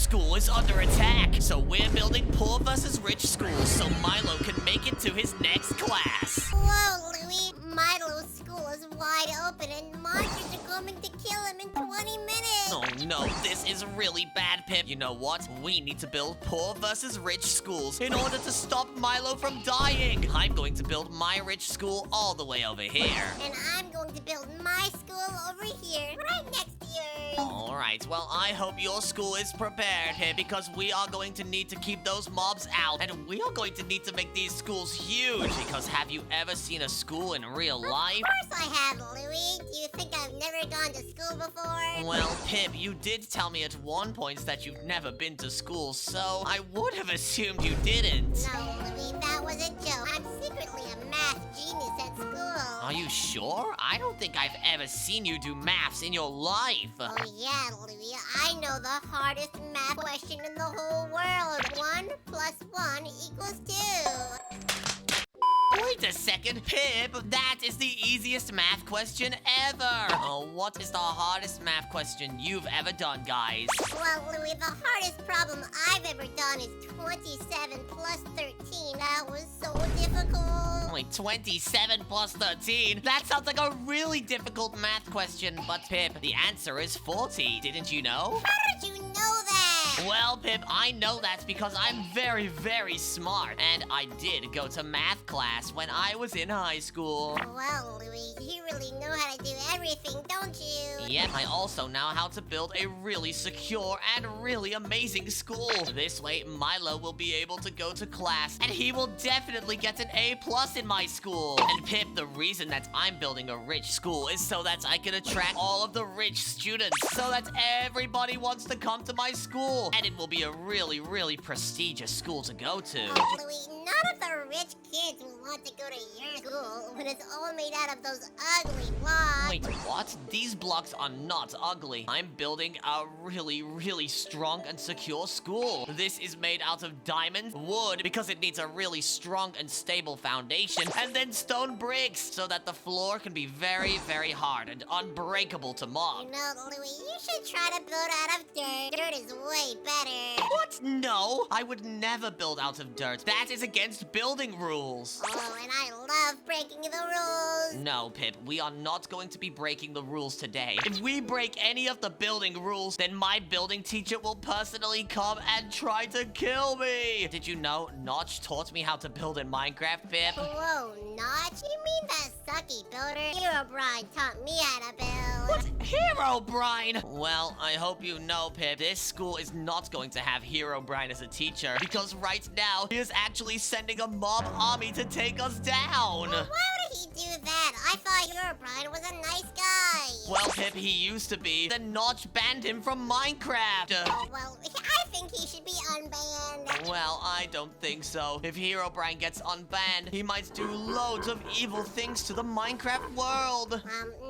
school is under attack. So we're building poor versus rich schools so Milo can make it to his next class. Whoa, Louie. Milo's school is wide open and monsters are coming to kill him in 20 minutes. Oh no, this is really bad, Pip. You know what? We need to build poor versus rich schools in order to stop Milo from dying. I'm going to build my rich school all the way over here. And I'm going to build my school over here, right next to yours. Alright, well, I hope your school is prepared, Pip, because we are going to need to keep those mobs out. And we are going to need to make these schools huge, because have you ever seen a school in real life? Of course I have, Louie. Do you think I've never gone to school before? Well, Pip, you did tell me at one point that you've never been to school, so I would have assumed you didn't. No, Louie, that was a joke. I'm secretly a math genius at school. Are you sure? I don't think I've ever seen you do maths in your life. Oh yeah, Louie, I know the hardest math question in the whole world. 1 plus 1 equals 2. Wait a second, Pip! That is the easiest math question ever! Oh, what is the hardest math question you've ever done, guys? Well, Louie, the hardest problem I've ever done is 27 plus 13. That was so difficult. Wait, 27 plus 13? That sounds like a really difficult math question, but Pip, the answer is 40. Didn't you know? How did you know that? Well, Pip, I know that because I'm very, very smart. And I did go to math class when I was in high school. Well, Louie, you really know how to do everything, don't you? Yep, I also know how to build a really secure and really amazing school. This way, Milo will be able to go to class, and he will definitely get an A+ in my school. And Pip, the reason that I'm building a rich school is so that I can attract all of the rich students, so that everybody wants to come to my school. And it will be a really, really prestigious school to go to. Oh, Louie, none of the rich kids will want to go to your school when it's all made out of those ugly blocks. Wait, what? These blocks are not ugly. I'm building a really, really strong and secure school. This is made out of diamond, wood, because it needs a really strong and stable foundation, and then stone bricks, so that the floor can be very, very hard and unbreakable to mob. You know, Louie, you should try to build out of dirt. Dirt is way better. What? No, I would never build out of dirt. That is against building rules. Oh, and I love breaking the rules. No, Pip, we are not going to be breaking the rules today. If we break any of the building rules, then my building teacher will personally come and try to kill me. Did you know Notch taught me how to build in Minecraft, Pip? Whoa, Notch? You mean that sucky builder? Herobrine taught me how to build. What? Herobrine? Well, I hope you know, Pip, this school is not going to have Herobrine as a teacher, because right now, he is actually sending a mob army to take us down. Well, why would he do that? I thought Herobrine was a nice guy. Well, Pip, he used to be. Then Notch banned him from Minecraft. Oh, well, I think he should be unbanned. Well, I don't think so. If Herobrine gets unbanned, he might do loads of evil things to the Minecraft world.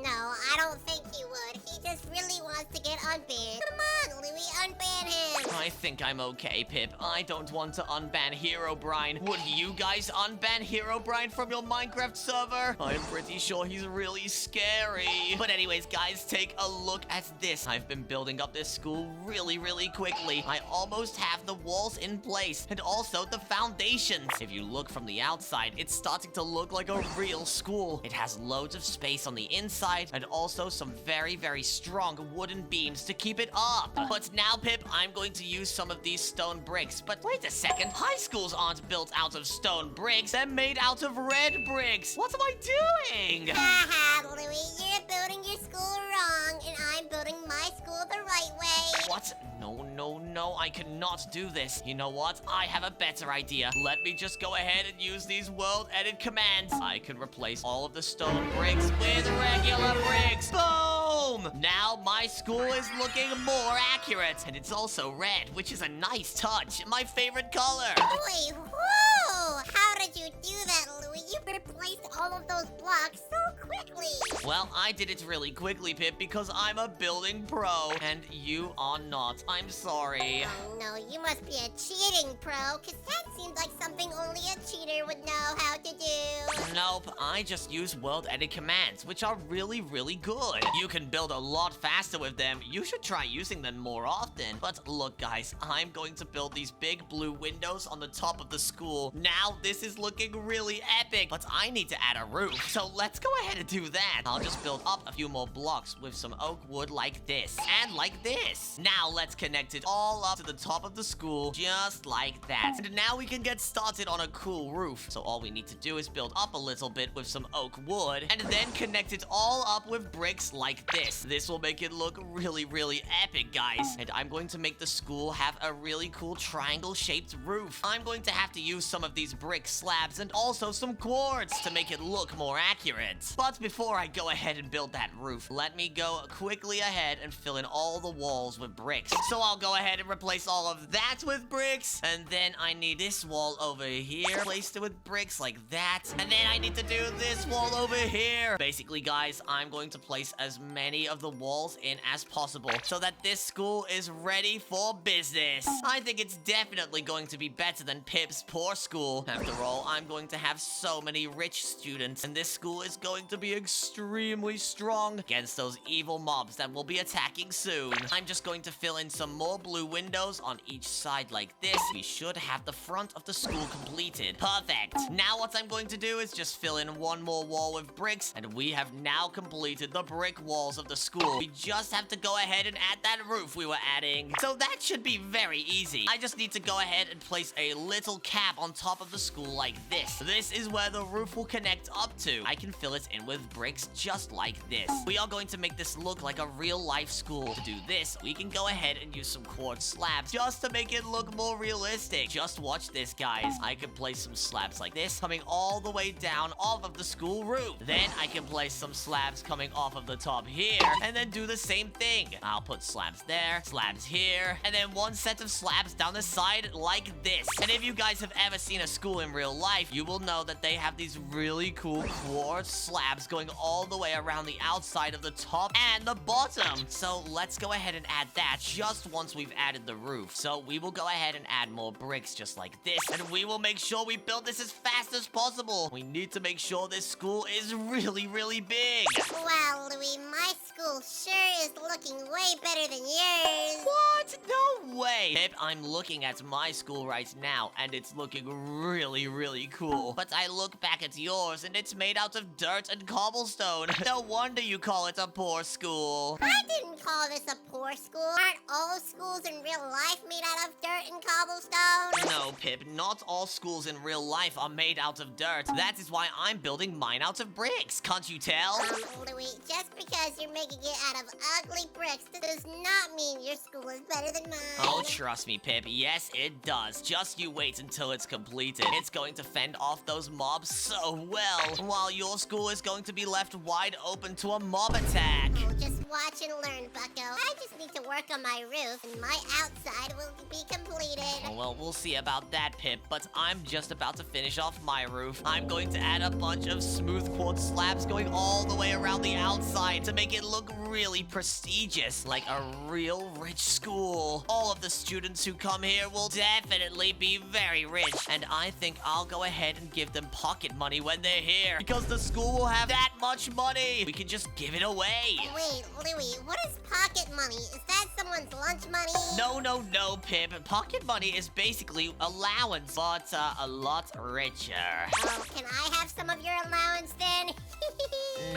No, I don't think he would. He just really wants to get unbanned. Come on, Louie, unban him. I think I'm okay, Pip. I don't want to unban Herobrine. Would you guys unban Herobrine from your Minecraft server? I'm pretty sure he's really scary. But anyways, guys, take a look at this. I've been building up this school really, really quickly. I almost have the walls in place and also the foundations. If you look from the outside, it's starting to look like a real school. It has loads of space on the inside and also some very, very strong wooden beams to keep it up. But now, Pip, I'm going to use some of these stone bricks. But wait a second, high schools aren't built out of stone bricks. They're made out of red bricks. What am I doing? Haha, Louie, you're building your school wrong, and I'm building my school the right way. What? No, no, no, I cannot do this. You know what? I have a better idea. Let me just go ahead and use these world edit commands. I can replace all of the stone bricks with regular bricks. Boom! Now my school is looking more accurate. And it's also red, which is a nice touch. My favorite color. Wait, whoa! How did you do that, Louie? You replaced all of those blocks so quickly. Well, I did it really quickly, Pip, because I'm a building pro, and you are not. I'm sorry. Oh no, you must be a cheating pro, because that seems like something only a cheater would know how to do. Nope, I just use world-ending commands, which are really, really good. You can build a lot faster with them. You should try using them more often. But look, guys, I'm going to build these big blue windows on the top of the school. Now, this is looking really epic, but I need to add a roof. So let's go ahead and do that. I'll just build up a few more blocks with some oak wood like this, and like this. Now, let's connect it all up to the top of the school, just like that. And now we can get started on a cool roof. So all we need to do is build up a little bit with some oak wood, and then connect it all up with bricks like this. This will make it look really, really epic, guys. And I'm going to make the school have a really cool triangle-shaped roof. I'm going to have to use some of these brick slabs and also some quartz to make it look more accurate. But before I go ahead and build that roof, let me go quickly ahead and fill in all the walls with bricks. So I'll go ahead and replace all of that with bricks, and then I need this wall over here placed with bricks like that, and then I need to do this wall over here. Basically, guys, I'm going to place as many of the walls in as possible so that this school is ready for business. I think it's definitely going to be better than Pip's poor school. After all, I'm going to have so many rich students, and this school is going to be extremely strong against those evil mobs that will be attacking soon. I'm just going to fill in some more blue windows on each side like this. We should have the front of the school completed. Perfect. Now what I'm going to do is just fill in one more wall with bricks, and we have now completed the brick walls of the school. We just have to go ahead and add that roof we were adding. So that should be very easy. I just need to go ahead and place a little cap on top of the school like this. This is where the roof will connect up to. I can fill it in with bricks just like this. We are going to make this look like a real-life school. To do this, we can go ahead and use some quartz slabs just to make it look more realistic. Just watch this, guys. I can place some slabs like this coming all the way down off of the school roof. Then I can place some slabs coming off of the top here, and then do the same thing. I'll put slabs there, slabs here, and then one set of slabs down the side like this. And if you guys have ever seen a school in real life, you will know that they have these really cool quartz slabs going all the way around the outside of the top and the bottom. So let's go ahead and add that just once we've added the roof. So we will go ahead and add more bricks just like this, and we will make sure we build this as fast as possible. We need to make sure this school is really, really big. Wow, Louie, my school sure is looking way better than yours. What? No way! Pip, I'm looking at my school right now, and it's looking really, really cool. But I look back at yours, and it's made out of dirt and cobblestone. No wonder you call it a poor school. I didn't call this a poor school. Aren't all schools in real life made out of dirt and cobblestone? No, Pip, not all schools in real life are made out of dirt. That is why I'm building mine out of bricks. Can't you tell? Louie, just because you're making it out of ugly bricks does not mean your school is better than mine. Oh, trust me, Pip. Yes, it does. Just you wait until it's completed. It's going to fend off those mobs so well, while your school is going to be left wide open to a mob attack. Oh, just watch and learn, Bucko. I just need to work on my roof, and my outside will be completed. Well, we'll see about that, Pip, but I'm just about to finish off my roof. I'm going to add a bunch of smooth quartz slabs going all the way around the outside to make it look really prestigious, like a real rich school. All of the students who come here will definitely be very rich, and I think I'll go ahead and give them pocket money when they're here, because the school will have that much money. We can just give it away. Wait, Louie, what is pocket money? Is that someone's lunch money? No, Pip. Pocket money is basically allowance, but a lot richer. Oh, can I have some of your allowance then?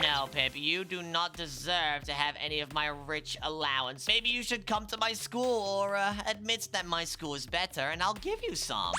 No, Pip, you do not deserve to have any of my rich allowance. Maybe you should come to my school or admit that my school is better, and I'll give you some.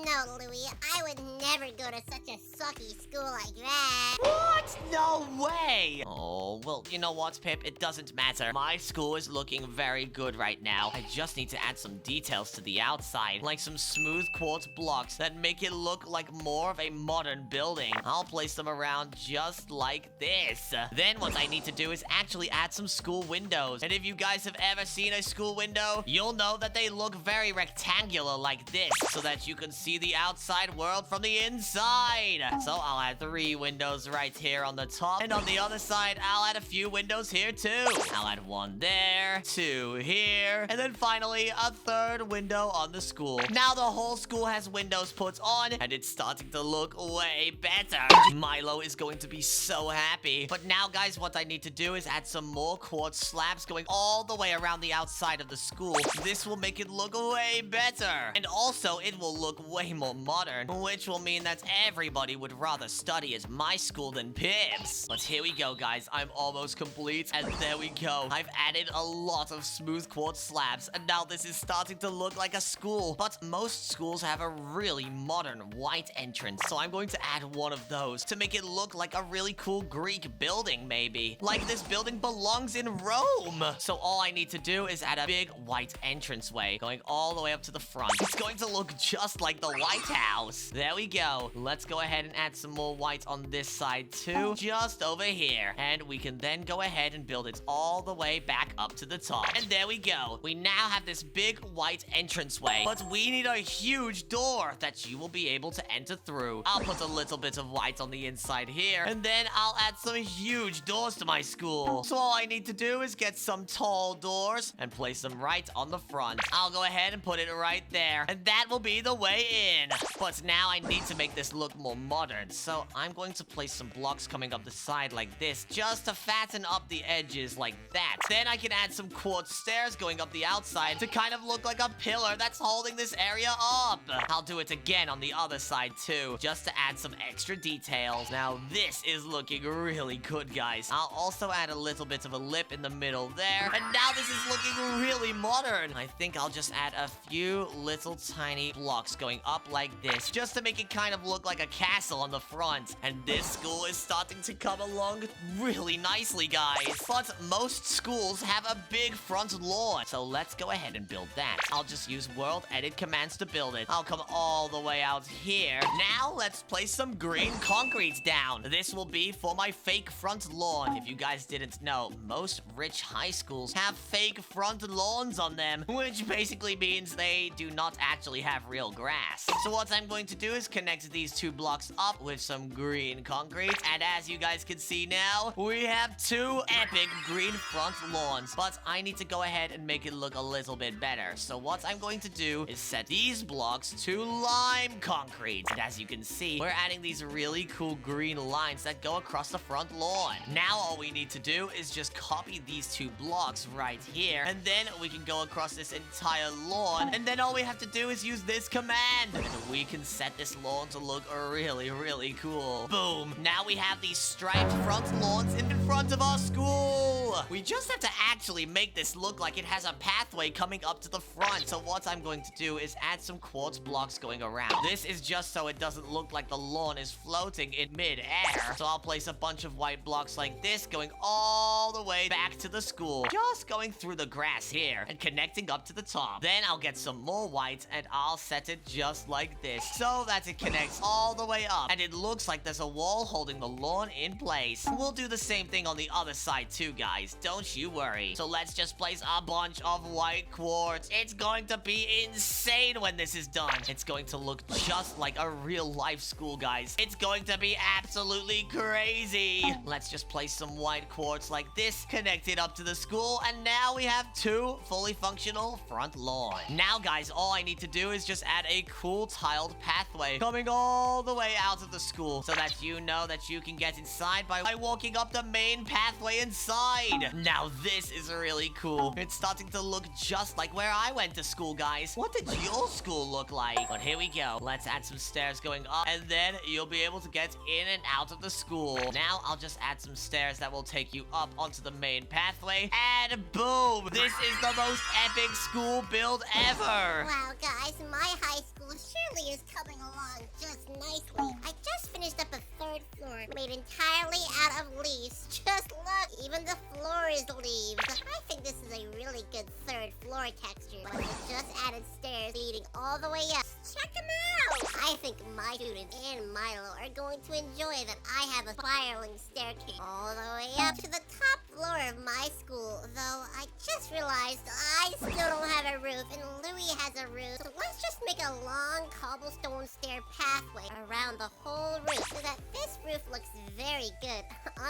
No, Louie. I would never go to such a sucky school like that. What? No way! Oh, well, you know what, Pip? It doesn't matter. My school is looking very good right now. I just need to add some details to the outside, like some smooth quartz blocks that make it look like more of a modern building. I'll place them around just like this. Then what I need to do is actually add some school windows. And if you guys have ever seen a school window, you'll know that they look very rectangular like this, so that you can see the outside world from the inside. So I'll add 3 windows right here on the top, and on the other side, I'll add a few windows here too. I'll add 1 there, 2 here, and then finally a 3rd window on the school. Now the whole school has windows put on, and it's starting to look way better. Milo is going to be so happy. But now, guys, what I need to do is add some more quartz slabs going all the way around the outside of the school. This will make it look way better. And also, it will look way more modern, which will mean that everybody would rather study at my school than Pip's. But here we go, guys. I'm almost complete, and there we go. I've added a lot of smooth quartz slabs, and now this is starting to look like a school. But most schools have a really modern white entrance, so I'm going to add 1 of those to make it look like a really cool Greek building, maybe. Like this building belongs in Rome. So all I need to do is add a big white entranceway going all the way up to the front. It's going to look just like the White House. There we go. Let's go ahead and add some more white on this side too, just over here. And we can then go ahead and build it all the way back up to the top. And there we go. We now have this big white entranceway, but we need a huge door that you will be able to enter through. I'll put a little bit of white on the inside here, and then I'll add some huge doors to my school. So all I need to do is get some tall doors and place them right on the front. I'll go ahead and put it right there, and that will be the way in. But now I need to make this look more modern, so I'm going to place some blocks coming up the side like this, just to fatten up the edges like that. Then I can add some quartz stairs going up the outside to kind of look like a pillar that's holding this area up. I'll do it again on the other side too, just to add some extra details. Now this is looking really good, guys. I'll also add a little bit of a lip in the middle there, and now this is looking really modern. I think I'll just add a few little tiny blocks going up like this, just to make it kind of look like a castle on the front. And this school is starting to come along really nicely, guys. But most schools have a big front lawn, so let's go ahead and build that. I'll just use world edit commands to build it. I'll come all the way out here. Now let's place some green concrete down. This will be for my fake front lawn. If you guys didn't know, most rich high schools have fake front lawns on them, which basically means they do not actually have real grass. So what I'm going to do is connect these 2 blocks up with some green concrete, and as you guys can see now, we have 2 epic green front lawns. But I need to go ahead and make it look a little bit better. So what I'm going to do is set these blocks to lime concrete. And as you can see, we're adding these really cool green lines that go across the front lawn. Now all we need to do is just copy these 2 blocks right here, and then we can go across this entire lawn, and then all we have to do is use this command, and we can set this lawn to look really cool. Boom! Now we have these striped front lawns in front of our school. We just have to actually make this look like it has a pathway coming up to the front. So what I'm going to do is add some quartz blocks going around. This is just so it doesn't look like the lawn is floating in mid-air. So I'll place a bunch of white blocks like this going all the way back to the school, just going through the grass here and connecting up to the top. Then I'll get some more white and I'll set it just like this, so that it connects all the way up and it looks like there's a wall holding the lawn in place. We'll do the same thing on the other side too, guys. Don't you worry. So let's just place a bunch of white quartz. It's going to be insane when this is done. It's going to look just like a real life school, guys. It's going to be absolutely crazy. Let's just place some white quartz like this, connect it up to the school, and now we have 2 fully functional front lawn. Now, guys, all I need to do is just add a cool tiled pathway coming all the way out of the school, so that you know that you can get inside by walking up the main pathway inside. Now this is really cool. It's starting to look just like where I went to school, guys. What did your school look like? But here we go. Let's add some stairs going up, and then you'll be able to get in and out of the school. Now I'll just add some stairs that will take you up onto the main pathway, and boom! This is the most epic school build ever! Wow, guys, my high school school surely is coming along just nicely. I just finished up a third floor made entirely out of leaves. Just look, even the floor is leaves. I think this is a really good third floor texture. But I just added stairs leading all the way up. Check them out! I think my students and Milo are going to enjoy that I have a spiraling staircase all the way up to the top floor of my school. Though I just realized I still don't have a roof and Louie has a roof. So let's just make a long cobblestone stair pathway around the whole roof so that this roof looks very good.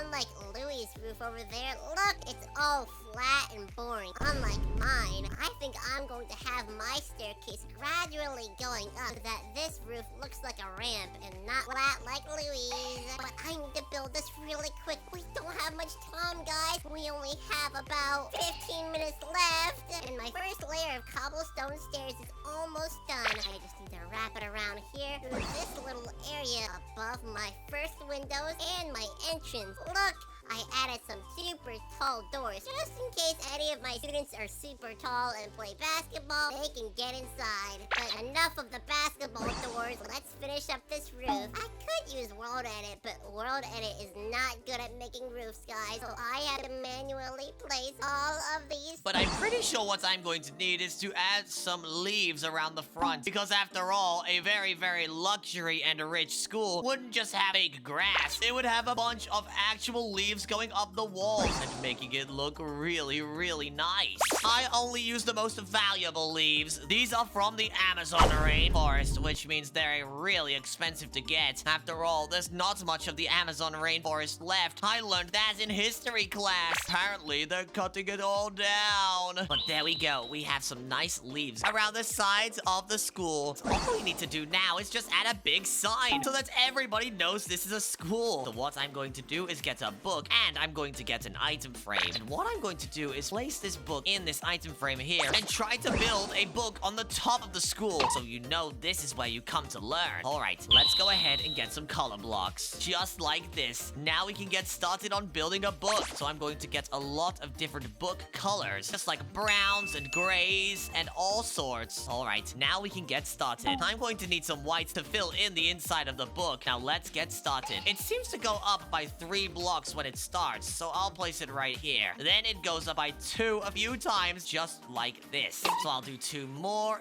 Unlike Louie's roof over there, look, it's all flat and boring. Unlike mine, I think I'm going to have my staircase gradually going up so that this roof looks like a ramp and not flat like Louie's. But I need to build this really quick. We don't have much time, guys. We only have about 15 minutes left. And my first layer of cobblestone stairs is almost done. I just need to wrap it around here through this little area above my first windows and my entrance. Look! I added some super tall doors, just in case any of my students are super tall and play basketball, they can get inside. But enough of the basketball doors, let's finish up this roof. I could use World Edit, but World Edit is not good at making roofs, guys, so I had to manually place all of these. But I'm pretty sure what I'm going to need is to add some leaves around the front, because after all, a very, very luxury and rich school wouldn't just have fake grass. It would have a bunch of actual leaves going up the walls and making it look really, really nice. I only use the most valuable leaves. These are from the Amazon rainforest, which means they're really expensive to get. After all, there's not much of the Amazon rainforest left. I learned that in history class. Apparently, they're cutting it all down. But there we go. We have some nice leaves around the sides of the school. So all we need to do now is just add a big sign so that everybody knows this is a school. So what I'm going to do is get a book and I'm going to get an item frame. And what I'm going to do is place this book in this item frame here and try to build a book on the top of the school so you know this is where you come to learn. Alright, let's go ahead and get some color blocks. Just like this. Now we can get started on building a book. So I'm going to get a lot of different book colors, just like browns and grays and all sorts. Alright, now we can get started. I'm going to need some white to fill in the inside of the book. Now let's get started. It seems to go up by 3 blocks when it starts, so I'll place it right here. Then it goes up by 2 a few times, just like this. So I'll do 2 more,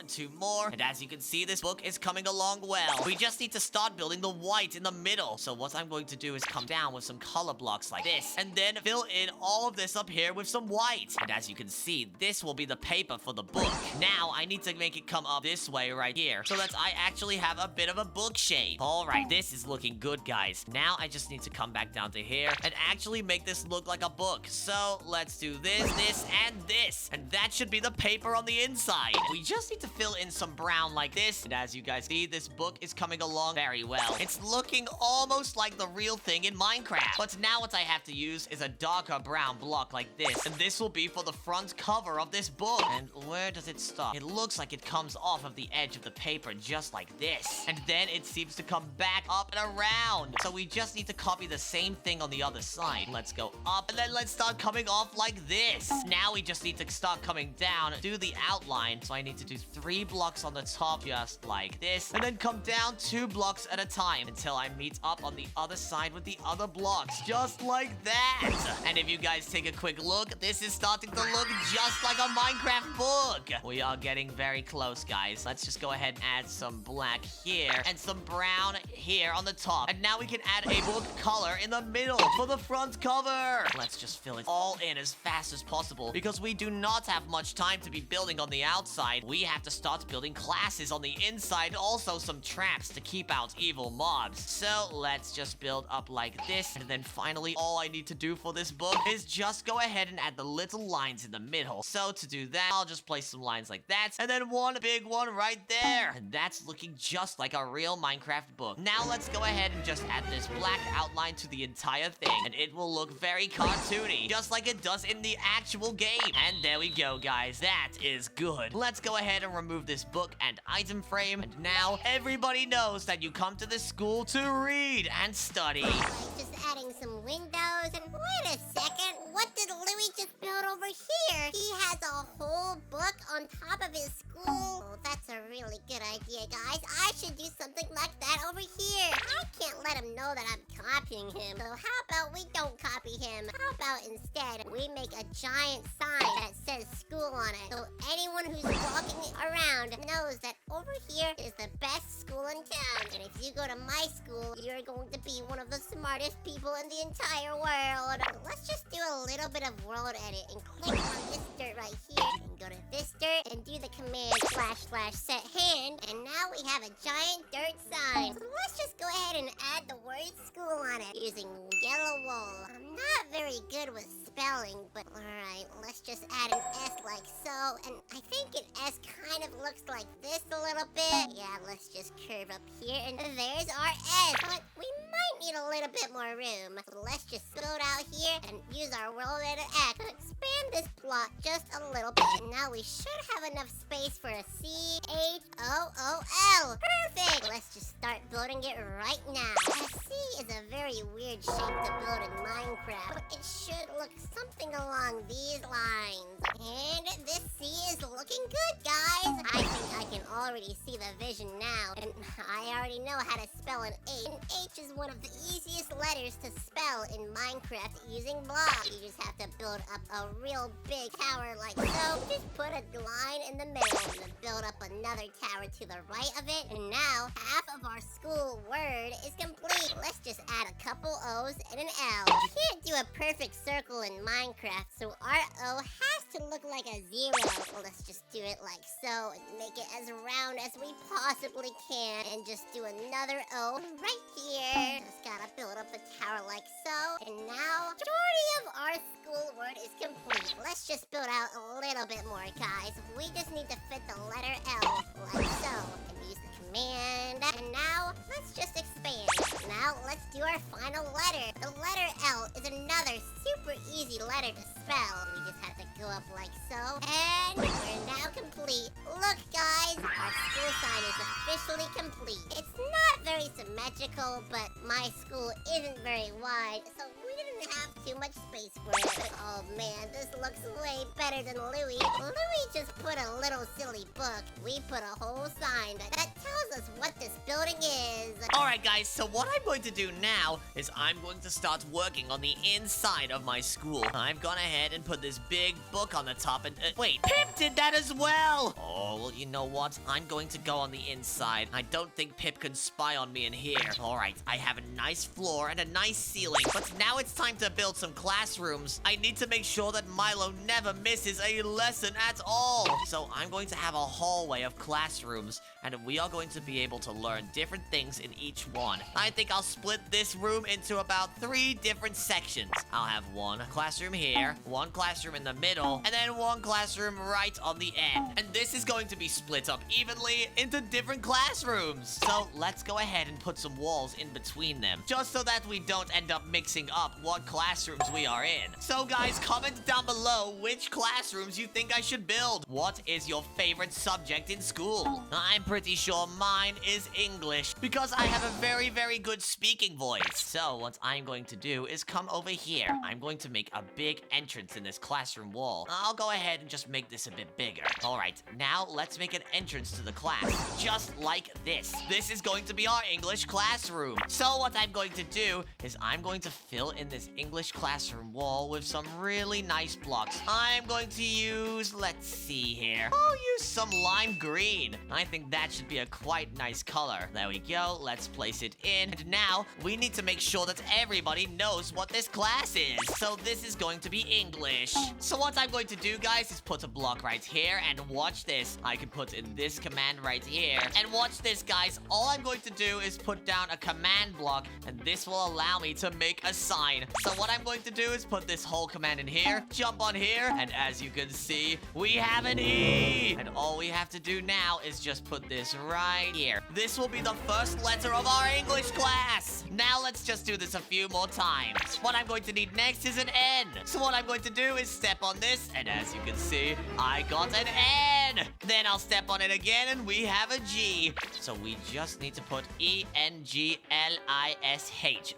and as you can see, this book is coming along well. We just need to start building the white in the middle. So what I'm going to do is come down with some color blocks like this, and then fill in all of this up here with some white. And as you can see, this will be the paper for the book. Now, I need to make it come up this way right here, so that I actually have a bit of a book shape. Alright, this is looking good, guys. Now, I just need to come back down to here and actually make this look like a book. So let's do this, and this. And that should be the paper on the inside. We just need to fill in some brown like this. And as you guys see, this book is coming along very well. It's looking almost like the real thing in Minecraft. But now what I have to use is a darker brown block like this. And this will be for the front cover of this book. And where does it stop? It looks like it comes off of the edge of the paper just like this. And then it seems to come back up and around. So we just need to copy the same thing on the other side. Let's go up, and then let's start coming off like this. Now we just need to start coming down, do the outline. So I need to do 3 blocks on the top, just like this, and then come down 2 blocks at a time until I meet up on the other side with the other blocks, just like that. And if you guys take a quick look, this is starting to look just like a Minecraft book. We are getting very close, guys. Let's just go ahead and add some black here and some brown here on the top. And now we can add a book color in the middle for the front cover. Let's just fill it all in as fast as possible because we do not have much time to be building on the outside. We have to start building classes on the inside, also some traps to keep out evil mobs. So let's just build up like this. And then finally, all I need to do for this book is just go ahead and add the little lines in the middle. So to do that, I'll just place some lines like that, and then one big one right there. And that's looking just like a real Minecraft book. Now let's go ahead and just add this black outline to the entire thing, and it will look very cartoony, just like it does in the actual game. And there we go, guys. That is good. Let's go ahead and remove this book and item frame, and now everybody knows that you come to this school to read and study. Like just adding some windows, and wait a second, what did Louie just build over here? He has a whole book on top of his school. Oh, that's a really really good idea, guys. I should do something like that over here. I can't let him know that I'm copying him. So how about we don't copy him? How about instead we make a giant sign that says school on it, so anyone who's walking around knows that over here is the best school in town. And if you go to my school, you're going to be one of the smartest people in the entire world. Let's just do a little bit of world edit and click on this dirt right here and go to this dirt and do the command / set hand, and now we have a giant dirt sign. So let's just go ahead and add the word school on it using yellow wool. I'm not very good with spelling, but alright, let's just add an S like so, and I think an S kind of looks like this a little bit. Yeah, let's just curve up here, and there's our S. But we might need a little bit more room. So let's just build out here and use our world edit X to expand this plot just a little bit. And now we should have enough space for a CHOOL. Perfect! Let's just start building it right now. A C is a very weird shape to build in Minecraft, but it should look something along these lines. And this C is looking good, guys. I think I can already see the vision now, and I already know how to spell an H. An H is one of the easiest letters to spell in Minecraft using blocks. You just have to build up a real big tower like so. Just put a line in the middle and then build up another tower to the right of it. And now half of our school word is complete. Let's just add a couple O's and an L. You can't do a perfect circle in Minecraft, so our O has to look like a 0. Well, let's just do it like so and make it as round as we possibly can, and just do another O right here. Just gotta build up a tower like so. And now majority of our school word is complete. Let's just build out a little bit more, guys. We just need to fit the letter L like so, and use the command. And now let's just expand. Now let's do our final letter. The letter L is another super easy letter to spell. We just have to go up like so, and we're now complete. Look, guys, our school sign is officially complete. It's not very symmetrical, but my school isn't very wide, so we didn't have too much space for it. But oh man, this looks way better than Louie. Louie just put a little silly book. We put a whole sign that tells us what this building is. Alright guys, so what I'm going to do now is I'm going to start working on the inside of my school. I've gone ahead and put this big book on the top and... wait, Pip did that as well! Oh, well, you know what? I'm going to go on the inside. I don't think Pip can spy on me in here. Alright, I have a nice floor and a nice ceiling, but now it's time to build some classrooms. I need to make sure that Milo never misses a lesson at all. So I'm going to have a hallway of classrooms, and we are going to be able to learn different things in each one. I think I'll split this room into about 3 different sections. I'll have one classroom here, one classroom in the middle, and then one classroom right on the end. And this is going to be split up evenly into different classrooms. So let's go ahead and put some walls in between them, just so that we don't end up mixing up what classrooms we are in. So guys, comment down below which classrooms you think I should build. What is your favorite subject in school? I'm pretty sure mine is English, because I have a very, very good speaking voice. So what I'm going to do is come over here. I'm going to make a big entrance in this classroom wall. I'll go ahead and just make this a bit bigger. Alright, now let's make an entrance to the class, just like this. This is going to be our English classroom. So what I'm going to do is I'm going to fill in this English classroom wall with some really nice blocks. I'm going to use, let's see here. I'll use some lime green. I think that should be a quite nice color. There we go. Let's place it in. And now we need to make sure that everybody knows what this class is. So this is going to be English. So what I'm going to do, guys, is put a block right here, and watch this. I can put in this command right here. And watch this, guys. All I'm going to do is put down a command block, and this will allow me to make a sign. So what I'm going to do is put this whole command in here, jump on here, and as you can see, we have an E. And all we have to do now is just put this right here. This will be the first letter of our English class. Now let's just do this a few more times. What I'm going to need next is an N. So what I'm going to do is step on this, and as you can see, I got an N. N. Then I'll step on it again and we have a G. So we just need to put English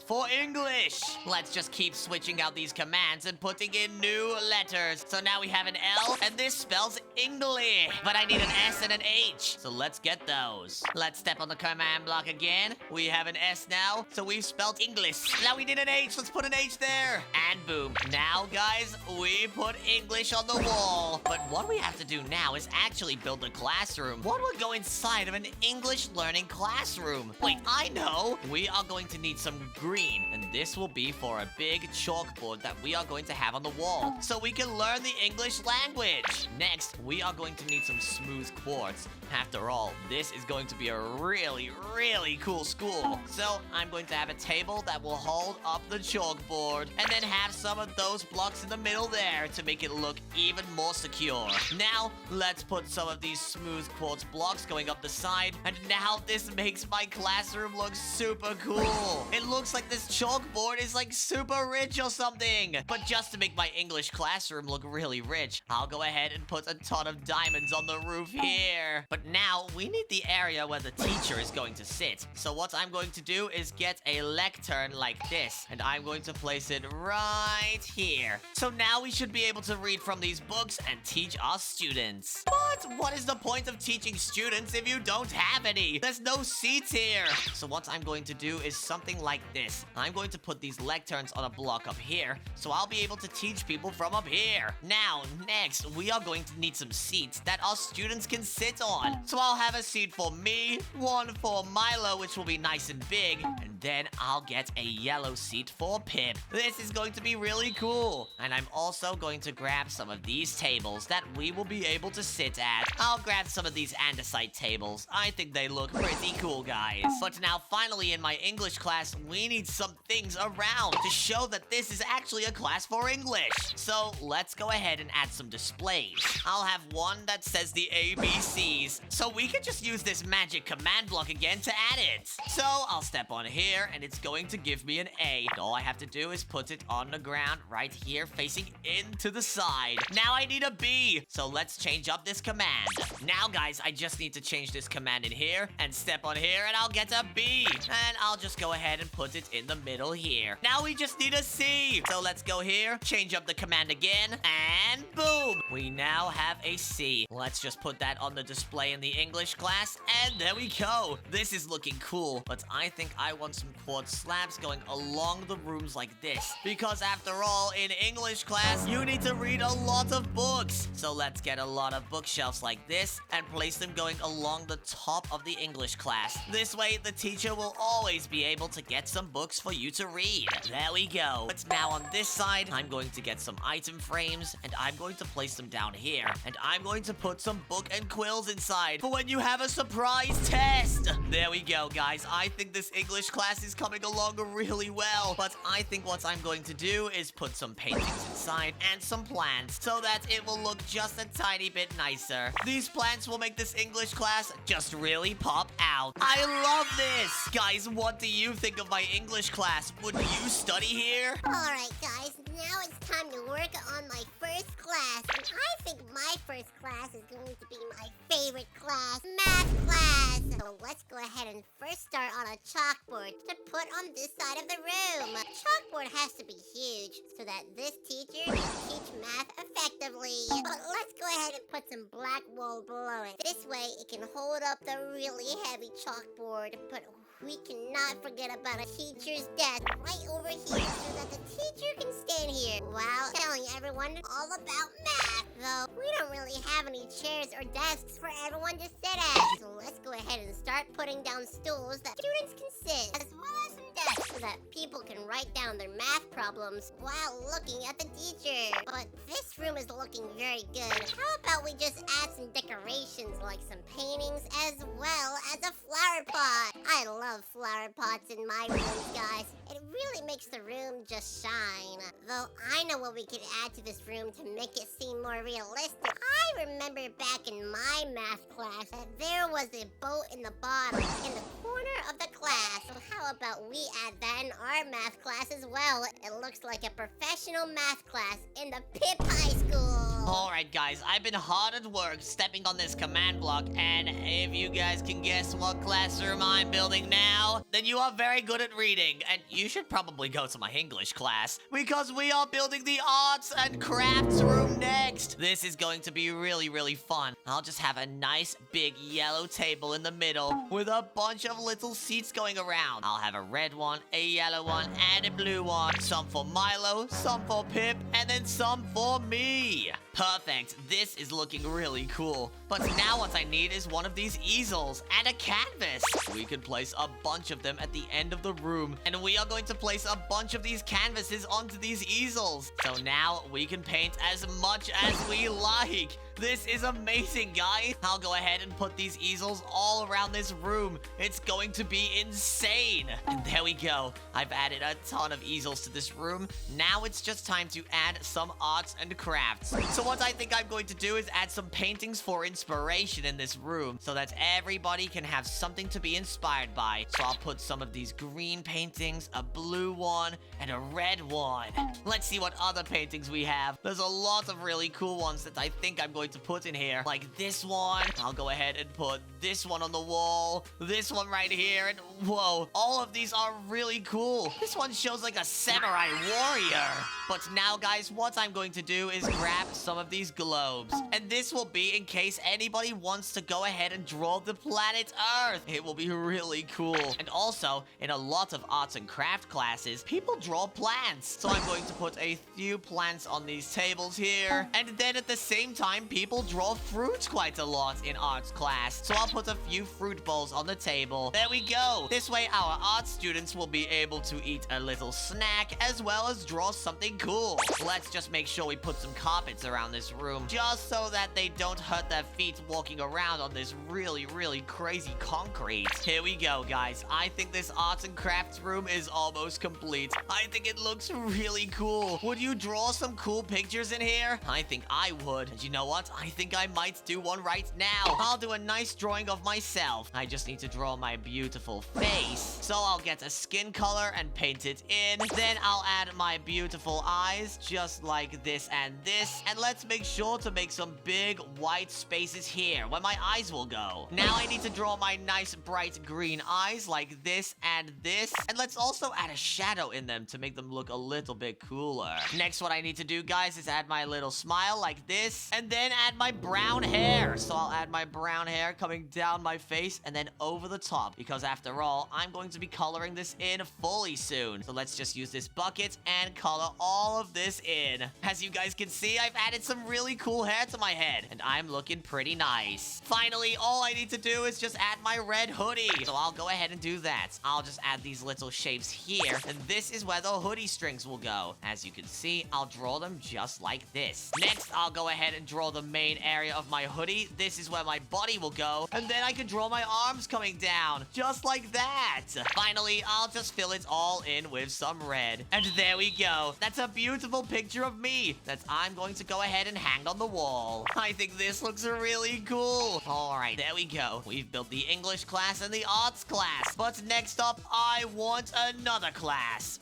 for English. Let's just keep switching out these commands and putting in new letters. So now we have an L and this spells English. But I need an S and an H. So let's get those. Let's step on the command block again. We have an S now. So we've spelled English. Now we need an H. Let's put an H there. And boom. Now, guys, we put English on the wall. But what we have to do now is actually build a classroom. What would go inside of an English learning classroom? Wait, I know. We are going to need some green. And this will be for a big chalkboard that we are going to have on the wall. So we can learn the English language. Next, we are going to need some smooth quartz. After all, this is going to be a really, really cool school. So I'm going to have a table that will hold up the chalkboard and then have some of those blocks in the middle there to make it look even more secure. Now, let's put some of these smooth quartz blocks going up the side. And now this makes my classroom look super cool. It looks like this chalkboard is like super rich or something. But just to make my English classroom look really rich, I'll go ahead and put a ton of diamonds on the roof here. But now we need the area where the teacher is going to sit. So what I'm going to do is get a lectern like this, and I'm going to place it right here. So now we should be able to read from these books and teach our students. But what is the point of teaching students if you don't have any? There's no seats here. So what I'm going to do is something like this. I'm going to put these lecterns on a block up here, so I'll be able to teach people from up here. Now, next, we are going to need some seats that our students can sit on. So I'll have a seat for me, one for Milo, which will be nice and big, and then I'll get a yellow seat for Pip. This is going to be really cool. And I'm also going to grab some of these tables that we will be able to sit at. I'll grab some of these andesite tables. I think they look pretty cool, guys. But now, finally, in my English class, we need some things around to show that this is actually a class for English. So let's go ahead and add some displays. I'll have one that says the ABCs. So we can just use this magic command block again to add it. So I'll step on here and it's going to give me an A. And all I have to do is put it on the ground right here facing into the side. Now I need a B. So let's change up this command. Now guys, I just need to change this command in here and step on here and I'll get a B. And I'll just go ahead and put it in the middle here. Now we just need a C. So let's go here, change up the command again, and boom. We now have a C. Let's just put that on the display in the English class, and there we go. This is looking cool, but I think I want some quartz slabs going along the rooms like this, because after all, in English class, you need to read a lot of books. So let's get a lot of bookshelves like this and place them going along the top of the English class. This way, the teacher will always be able to get some books for you to read. There we go. But now on this side, I'm going to get some item frames, and I'm going to place them down here, and I'm going to put some book and quills inside for when you have a surprise test. There we go, guys. I think this English class is coming along really well, but I think what I'm going to do is put some paintings inside and some plants so that it will look just a tiny bit nicer. These plants will make this English class just really pop out. I love this! Guys, what do you think of my English class? Would you study here? Alright guys, now it's time to work on my first class. And I think my first class is going to be my favorite class, math class. So let's go ahead and first start on a chalkboard to put on this side of the room. A chalkboard has to be huge so that this teacher can teach math effectively. But let's go ahead and put some black wool below it. This way it can hold up the really heavy chalkboard. But we cannot forget about a teacher's desk right over here so that the teacher can stand here while telling everyone all about math. Though we don't really have any chairs or desks for everyone to sit at. So let's go ahead and start putting down stools that students can sit, as well as some desks so that people can write down their math problems while looking at the teacher. But this room is looking very good. How about we just add some decorations like some paintings as well as a flower pot? I love flower pots in my room, guys. It really makes the room just shine. Though I know what we could add to this room to make it seem more realistic. I remember back in my math class that there was a boat in the bottom in the corner of the class. So how about we add that in our math class as well? It looks like a professional math class in the Pip High School. Alright guys, I've been hard at work stepping on this command block, and if you guys can guess what classroom I'm building now, then you are very good at reading, and you should probably go to my English class, because we are building the arts and crafts room next. This is going to be really fun. I'll just have a nice big yellow table in the middle with a bunch of little seats going around. I'll have a red one, a yellow one, and a blue one. Some for Milo, some for Pip, and then some for me. Perfect. This is looking really cool. But now what I need is one of these easels and a canvas. We could place a bunch of them at the end of the room, and we are going to place a bunch of these canvases onto these easels. So now we can paint as much as we like. This is amazing, guys. I'll go ahead and put these easels all around this room. It's going to be insane. And there we go. I've added a ton of easels to this room. Now it's just time to add some arts and crafts. So what I think I'm going to do is add some paintings for inspiration in this room so that everybody can have something to be inspired by. So I'll put some of these green paintings, a blue one, and a red one. Let's see what other paintings we have. There's a lot of really cool ones that I think I'm going to put in here, like this one. I'll go ahead and put this one on the wall, this one right here, and whoa, all of these are really cool. This one shows like a samurai warrior. But now, guys, what I'm going to do is grab some of these globes, and this will be in case anybody wants to go ahead and draw the planet Earth. It will be really cool. And also, in a lot of arts and craft classes, people draw plants. So I'm going to put a few plants on these tables here, and then at the same time, people draw fruits quite a lot in arts class. So I'll put a few fruit bowls on the table. There we go. This way, our art students will be able to eat a little snack as well as draw something cool. Let's just make sure we put some carpets around this room just so that they don't hurt their feet walking around on this really crazy concrete. Here we go, guys. I think this arts and crafts room is almost complete. I think it looks really cool. Would you draw some cool pictures in here? I think I would. And you know what? I think I might do one right now. I'll do a nice drawing of myself. I just need to draw my beautiful face. So I'll get a skin color and paint it in. Then I'll add my beautiful eyes, just like this and this. And let's make sure to make some big white spaces here where my eyes will go. Now I need to draw my nice bright green eyes like this and this. And let's also add a shadow in them to make them look a little bit cooler. Next, what I need to do, guys, is add my little smile like this. And then add my brown hair. So I'll add my brown hair coming down my face and then over the top. Because after all, I'm going to be coloring this in fully soon. So let's just use this bucket and color all of this in. As you guys can see, I've added some really cool hair to my head. And I'm looking pretty nice. Finally, all I need to do is just add my red hoodie. So I'll go ahead and do that. I'll just add these little shapes here. And this is where the hoodie strings will go. As you can see, I'll draw them just like this. Next, I'll go ahead and draw the main area of my hoodie. This is where my body will go. And then I can draw my arms coming down. Just like that. Finally, I'll just fill it all in with some red. And there we go. That's a beautiful picture of me that I'm going to go ahead and hang on the wall. I think this looks really cool. Alright, there we go. We've built the English class and the arts class. But next up, I want another class.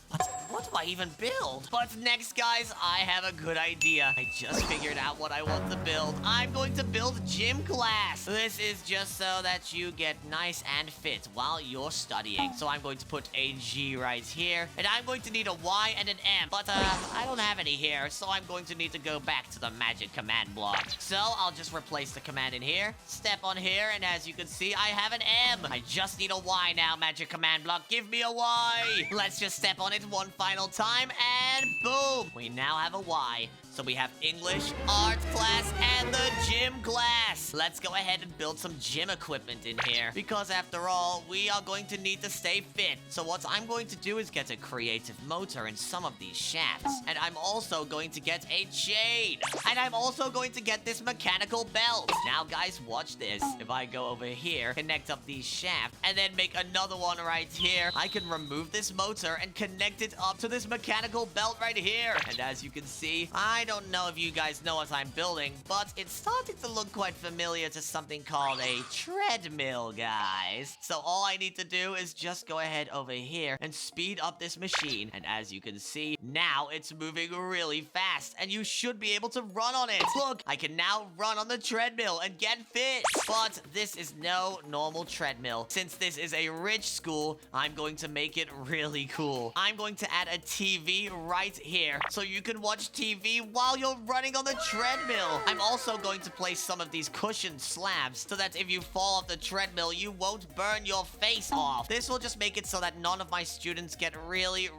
What do I even build? But next, guys, I have a good idea. I just figured out what I want to build. I'm going to build gym class. This is just so that you get nice and fit while you're studying. So I'm going to put a G right here. And I'm going to need a Y and an M. But I don't have any here. So I'm going to need to go back to the magic command block. So I'll just replace the command in here. Step on here. And as you can see, I have an M. I just need a Y now, magic command block. Give me a Y. Let's just step on it one final time. And boom. We now have a Y. So we have English, art class, and the gym class. Let's go ahead and build some gym equipment in here. Because after all, we are going to need to stay fit. So what I'm going to do is get a creative motor in some of these shafts. And I'm also going to get a chain. And I'm also going to get this mechanical belt. Now, guys, watch this. If I go over here, connect up these shafts, and then make another one right here, I can remove this motor and connect it up to this mechanical belt right here. And as you can see, I don't know if you guys know what I'm building, but it's starting to look quite familiar to something called a treadmill, guys. So all I need to do is just go ahead over here and speed up this machine. And as you can see, now it's moving really fast, and you should be able to run on it. Look, I can now run on the treadmill and get fit. But this is no normal treadmill. Since this is a rich school, I'm going to make it really cool. I'm going to add a TV right here, so you can watch TV while you're running on the treadmill. I'm also going to place some of these cushioned slabs so that if you fall off the treadmill, you won't burn your face off. This will just make it so that none of my students get really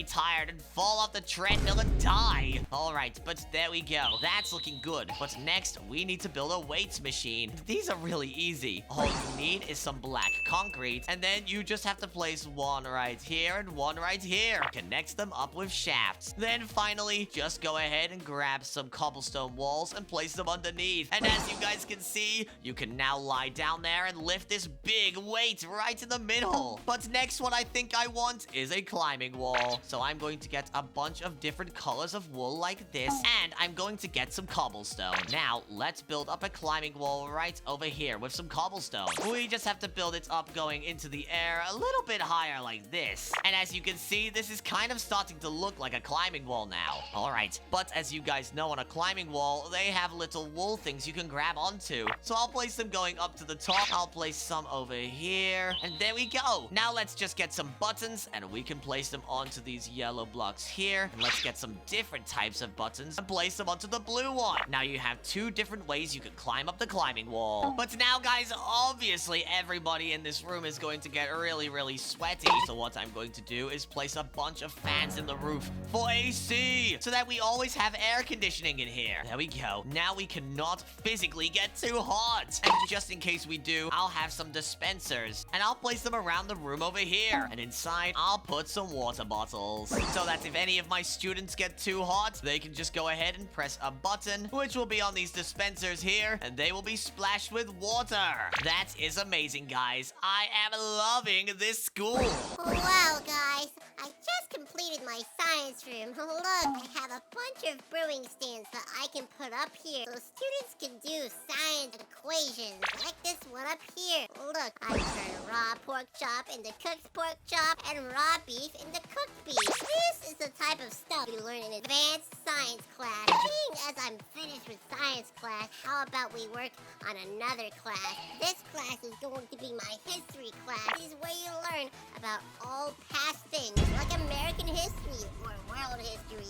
tired and fall off the treadmill and die. All right, but there we go. That's looking good. But next, we need to build a weights machine. These are really easy. All you need is some black concrete, and then you just have to place one right here and one right here. Connect them up with shafts. Then finally, just go ahead and grab some cobblestone walls and place them underneath. And as you guys can see, you can now lie down there and lift this big weight right in the middle. But next, what I think I want is a climbing wall. So I'm going to get a bunch of different colors of wool like this, and I'm going to get some cobblestone. Now, let's build up a climbing wall right over here with some cobblestone. We just have to build it up going into the air a little bit higher like this. And as you can see, this is kind of starting to look like a climbing wall now. Alright, but as you guys know, on a climbing wall, they have little wool things you can grab onto. So I'll place them going up to the top. I'll place some over here, and there we go. Now let's just get some buttons, and we can place them onto these yellow blocks here. And let's get some different types of buttons and place them onto the blue one. Now you have two different ways you can climb up the climbing wall. But now, guys, obviously everybody in this room is going to get really sweaty. So what I'm going to do is place a bunch of fans in the roof for AC, so that we always have air conditioning in here. There we go. Now we cannot physically get too hot. And just in case we do, I'll have some dispensers, and I'll place them around the room over here. And inside, I'll put some water bottles, so that if any of my students get too hot, they can just go ahead and press a button, which will be on these dispensers here, and they will be splashed with water. That is amazing, guys. I am loving this school. Wow, guys, I just completed my science room. Look, I have a bunch of brewing stands that I can put up here so students can do science equations, like this one up here. Look, I turn raw pork chop into cooked pork chop and raw beef into cooked beef. This is the type of stuff you learn in advanced science class. Seeing as I'm finished with science class, how about we work on another class? This class is going to be my history class. This is where you learn about all past things, like American history or world history.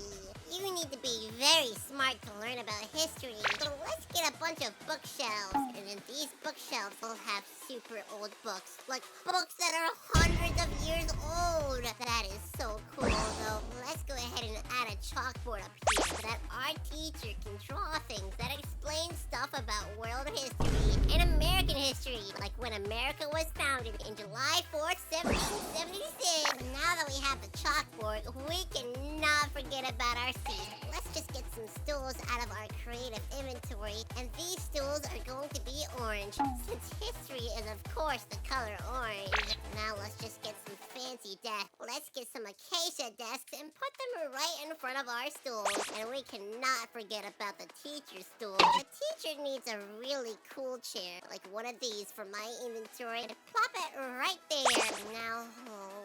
You need to be very smart to learn about history. So let's get a bunch of bookshelves. And in these bookshelves, we'll have super old books. Like books that are hundreds of years old. That is so cool, though. Let's go ahead and add a chalkboard up here so that our teacher can draw things that explain stuff about world history and American history. Like when America was founded in July 4th, 1776. Now that we have the chalkboard, we cannot forget about our seats. Let's just get some stools out of our creative inventory, and these stools are going to be orange, since history is of course the color orange. Now let's just get some fancy desks. Let's get some acacia desks and put them right in front of our stools. And we cannot forget about the teacher's stool. The teacher needs a really cool chair, like one of these for my inventory, and plop it right there. Now,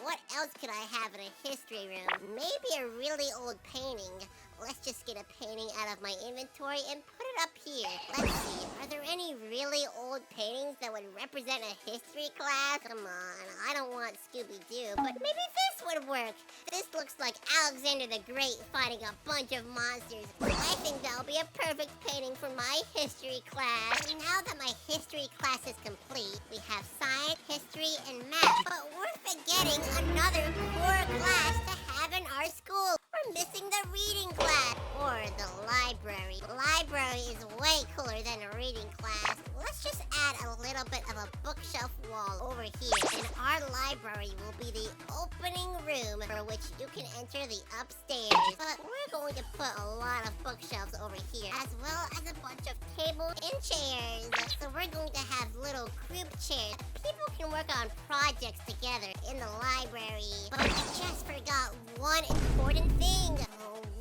what else could I have in a history room? Maybe a really old painting. Let's just get a painting out of my inventory and put it up here. Let's see, are there any really old paintings that would represent a history class? Come on, I don't want Scooby-Doo, but maybe this would work. This looks like Alexander the Great fighting a bunch of monsters. I think that'll be a perfect painting for my history class. Now that my history class is complete, we have science, history, and math. But we're forgetting another core class to have in our school. We're missing the reading class, or the library. The library is way cooler than a reading class. Let's just add a little bit of a bookshelf wall over here, and our library will be the opening room for which you can enter the upstairs. But we're going to put a lot of bookshelves over here, as well as a bunch of tables and chairs. So we're going to have little group chairs. People can work on projects together in the library. But I just forgot one important thing.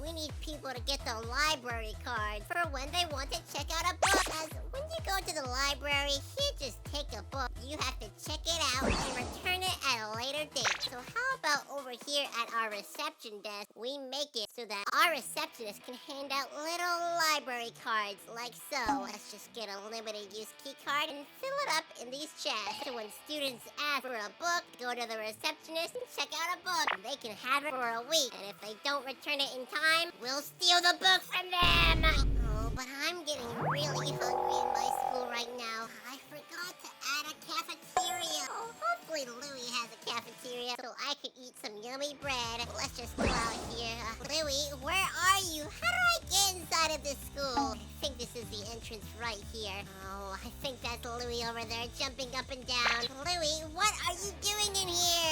we need people to get the library card for when they want to check out a book. As when you go to the library, you just take a book. You have to check it out and return it at a later date. So how about over here at our reception desk, we make it so that our receptionist can hand out little library cards like so. Let's just get a limited use key card and fill it up in these chests. So when students ask for a book, go to the receptionist and check out a book. They can have it for a week. And if they don't return it in time, we'll steal the book from them. Oh, but I'm getting really hungry in my school right now. I forgot to add a cafeteria. Oh, hopefully Louie has a cafeteria so I could eat some yummy bread. Let's just go out here. Louie, where are you? How do I get inside of this school? I think this is the entrance right here. Oh, I think that's Louie over there jumping up and down. Louie, what are you doing in here?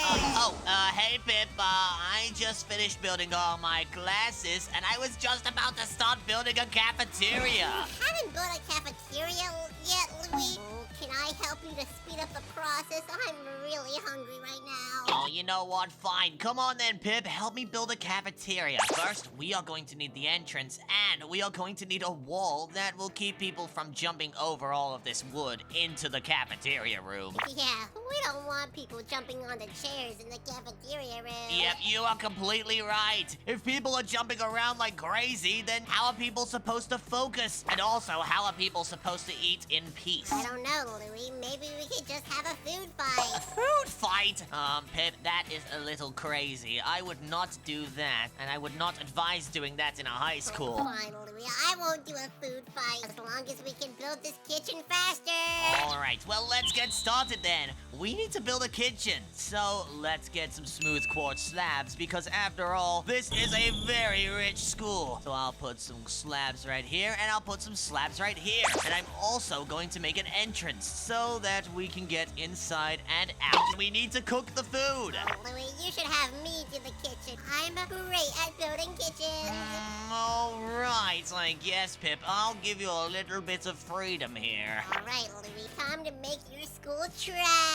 Hey Pip, I just finished building all my classes, and I was just about to start building a cafeteria. You haven't built a cafeteria yet, Louie? Oh, can I help you to speed up the process? I'm really hungry right now. Oh, you know what? Fine. Come on then, Pip. Help me build a cafeteria. First, we are going to need the entrance, and we are going to need a wall that will keep people from jumping over all of this wood into the cafeteria room. Yeah, we don't want people jumping on the chairs in the cafeteria room. Yep, you are completely right. If people are jumping around like crazy, then how are people supposed to focus? And also, how are people supposed to eat in peace? I don't know, Louie. Maybe we could just have a food fight. Food fight? Pip, that is a little crazy. I would not do that, and I would not advise doing that in a high school. Fine, Louie. I won't do a food fight as long as we can build this kitchen faster. All right, well, let's get started then. We need to build a kitchen, so let's get some smooth quartz slabs because after all, this is a very rich school. So I'll put some slabs right here, and I'll put some slabs right here. And I'm also going to make an entrance so that we can get inside and out. We need to cook the food. Oh, Louie, you should have me do the kitchen. I'm great at building kitchens. All right, I guess, Pip. I'll give you a little bit of freedom here. All right, Louie, time to make your school trash.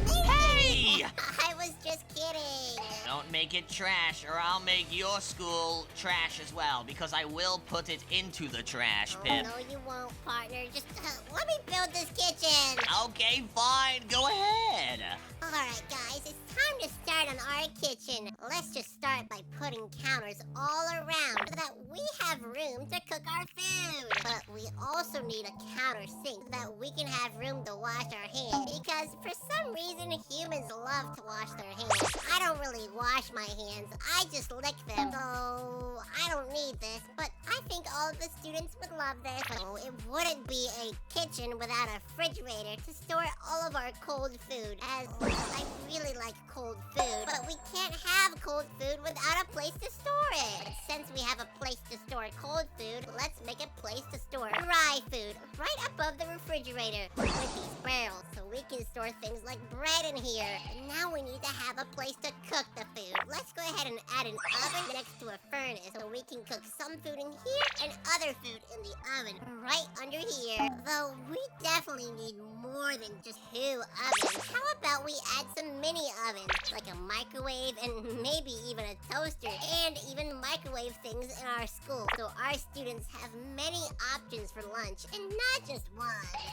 Hey! I was just kidding. Don't make it trash, or I'll make your school trash as well, because I will put it into the trash, Pip. Oh, no, you won't, partner. Just let me build this kitchen. Okay, fine. Go ahead. All right, guys, it's time to start on our kitchen. Let's just start by putting counters all around so that we have room to cook our food. But we also need a counter sink so that we can have room to wash our hands. Because for some reason, humans love to wash their hands. I don't really wash my hands. I just lick them. So I don't need this, but I think all of the students would love this. So it wouldn't be a kitchen without a refrigerator to store all of our cold food. As I really like cold food, but we can't have cold food without a place to store it. But since we have a place to store cold food, let's make a place to store dry food right above the refrigerator with these barrels so we can store things like bread in here. And now we need to have a place to cook the food. Let's go ahead and add an oven next to a furnace so we can cook some food in here and other food in the oven right under here. Though we definitely need more than just 2 ovens. How about we add some mini ovens, like a microwave and maybe even a toaster, and even microwave things in our school, so our students have many options for lunch and not just one.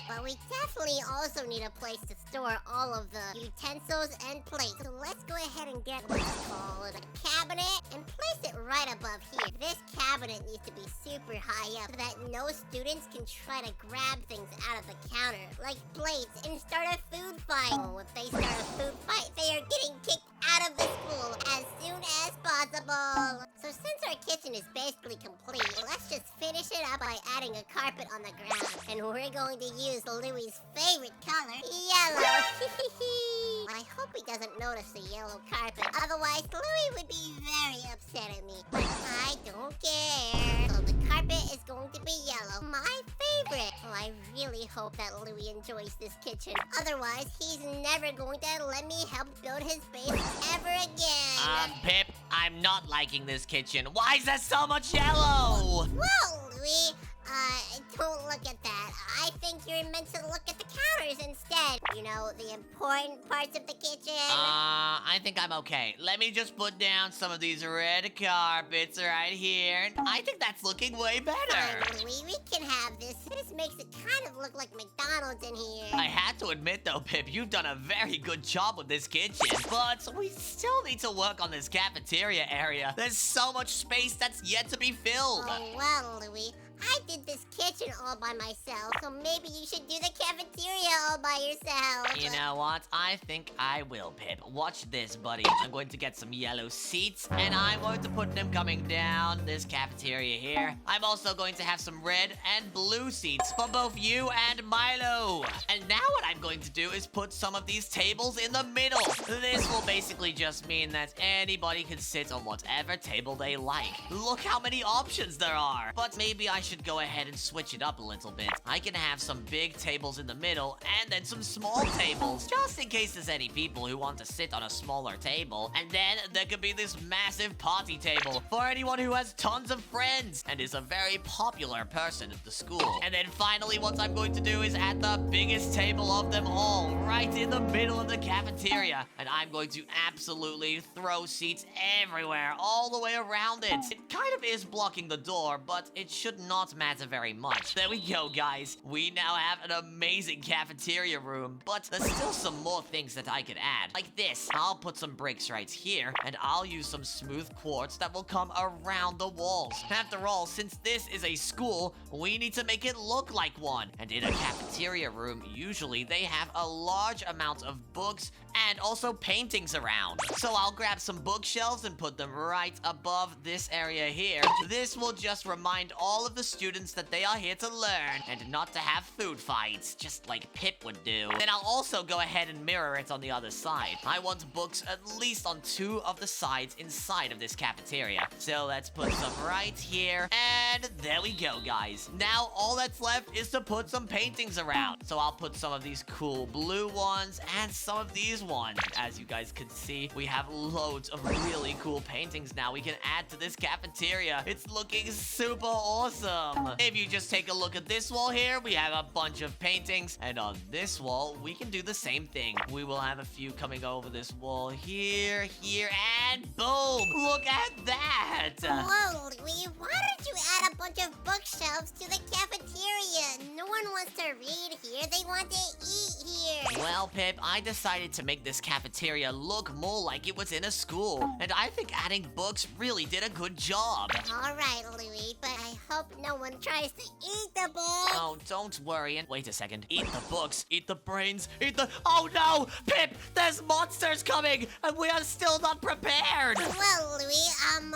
But we definitely also need a place to store all of the utensils and plates. So let's go ahead and get what's called a cabinet and place it right above here. This cabinet needs to be super high up so that no students can try to grab things out of the counter, like plates, and start a food fight. Oh, if they start a food fight, they are getting kicked out of the school as soon as possible. So since our kitchen is basically complete, let's just finish it up by adding a carpet on the ground. And we're going to use Louie's favorite color, yellow. I hope he doesn't notice the yellow carpet. Otherwise, Louie would be very upset at me. But I don't care. So the carpet is going to be yellow. My favorite. Oh, I really hope that Louie enjoys this kitchen. Otherwise, he's never going to let me help build his base ever again. Pip, I'm not liking this kitchen. Why is there so much yellow? Whoa, Louie. Don't look at that. I think you're meant to look at the counters instead. You know, the important parts of the kitchen. I think I'm okay. Let me just put down some of these red carpets right here. I think that's looking way better. Fine, Louie, we can have this. This makes it kind of look like McDonald's in here. I had to admit though, Pip, you've done a very good job with this kitchen. But we still need to work on this cafeteria area. There's so much space that's yet to be filled. Oh, well, Louie, I did this kitchen all by myself, so maybe you should do the cafeteria all by yourself. You know what? I think I will, Pip. Watch this, buddy. I'm going to get some yellow seats, and I'm going to put them coming down this cafeteria here. I'm also going to have some red and blue seats for both you and Milo. And now what I'm going to do is put some of these tables in the middle. This will basically just mean that anybody can sit on whatever table they like. Look how many options there are. But maybe I should go ahead and switch it up a little bit. I can have some big tables in the middle and then some small tables, just in case there's any people who want to sit on a smaller table. And then there could be this massive party table for anyone who has tons of friends and is a very popular person at the school. And then finally, what I'm going to do is add the biggest table of them all right in the middle of the cafeteria. And I'm going to absolutely throw seats everywhere, all the way around it. It kind of is blocking the door, but it should not matter very much. There we go, guys. We now have an amazing cafeteria room, but there's still some more things that I could add. Like this. I'll put some bricks right here, and I'll use some smooth quartz that will come around the walls. After all, since this is a school, we need to make it look like one. And in a cafeteria room, usually they have a large amount of books and also paintings around. So I'll grab some bookshelves and put them right above this area here. This will just remind all of the students that they are here to learn and not to have food fights, just like Pip would do. Then I'll also go ahead and mirror it on the other side. I want books at least on 2 of the sides inside of this cafeteria. So let's put some right here, and there we go, guys. Now all that's left is to put some paintings around. So I'll put some of these cool blue ones and some of these ones. As you guys can see, we have loads of really cool paintings now we can add to this cafeteria. It's looking super awesome. If you just take a look at this wall here, we have a bunch of paintings, and on this wall, we can do the same thing. We will have a few coming over this wall here, and boom! Look at that! Whoa, Louie, why did you add a bunch of bookshelves to the cafeteria? No one wants to read here. They want to eat here. Well, Pip, I decided to make this cafeteria look more like it was in a school, and I think adding books really did a good job. All right, Louie, but I hope no one tries to eat the books. Oh, don't worry. And wait a second. Eat the books, eat the brains, eat the... Oh no! Pip, there's monsters coming, and we are still not prepared. Well, Louie, how do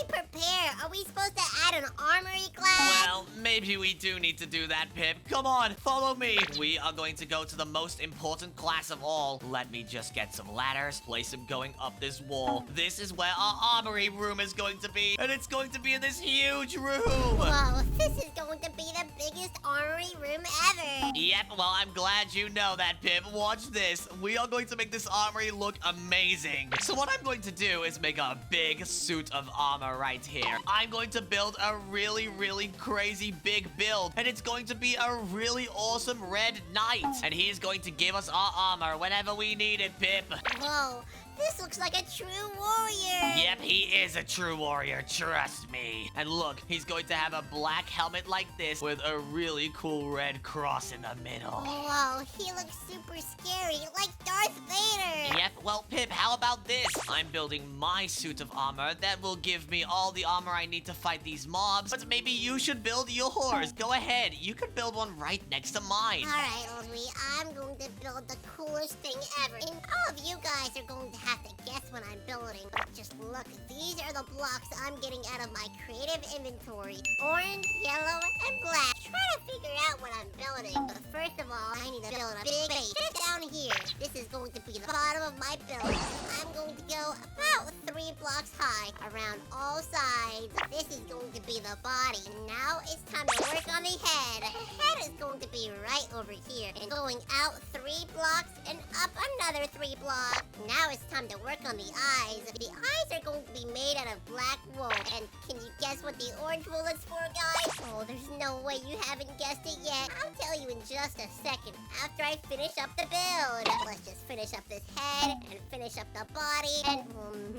we prepare? Are we supposed to add an armory class? Well, maybe we do need to do that, Pip. Come on, follow me. We are going to go to the most important class of all. Let me just get some ladders, place them going up this wall. This is where our armory room is going to be, and it's going to be in this huge room. Whoa, this is going to be the biggest armory room ever. Yep, well, I'm glad you know that, Pip. Watch this. We are going to make this armory look amazing. So what I'm going to do is make a big suit of armor right here. I'm going to build a really, really crazy big build, and it's going to be a really awesome red knight. And he's going to give us our armor whenever we need it, Pip. Whoa, this looks like a true warrior. Yep, he is a true warrior, trust me. And look, he's going to have a black helmet like this with a really cool red cross in the middle. Whoa, he looks super scary, like Darth Vader. Yep, well, Pip, how about this? I'm building my suit of armor that will give me all the armor I need to fight these mobs, but maybe you should build yours. Go ahead, you could build one right next to mine. All right, Louie, I'm going to build the coolest thing ever. And all of you guys are going to have to guess what I'm building. But just look, these are the blocks I'm getting out of my creative inventory. Orange, yellow, and black. Try to figure out what I'm building. But first of all, I need to build a big base. Just down here. This is going to be the bottom of my building. I'm going to go about 3 blocks high around all sides. This is going to be the body. And now it's time to work on the head. The head is going to be right over here. And going out 3 blocks and up another 3 blocks. Now it's time to work on the eyes. The eyes are going to be made out of black wool. And can you guess what the orange wool is for, guys? Oh, there's no way you haven't guessed it yet. I'll tell you in just a second after I finish up the build. Let's just finish up this head and finish up the body and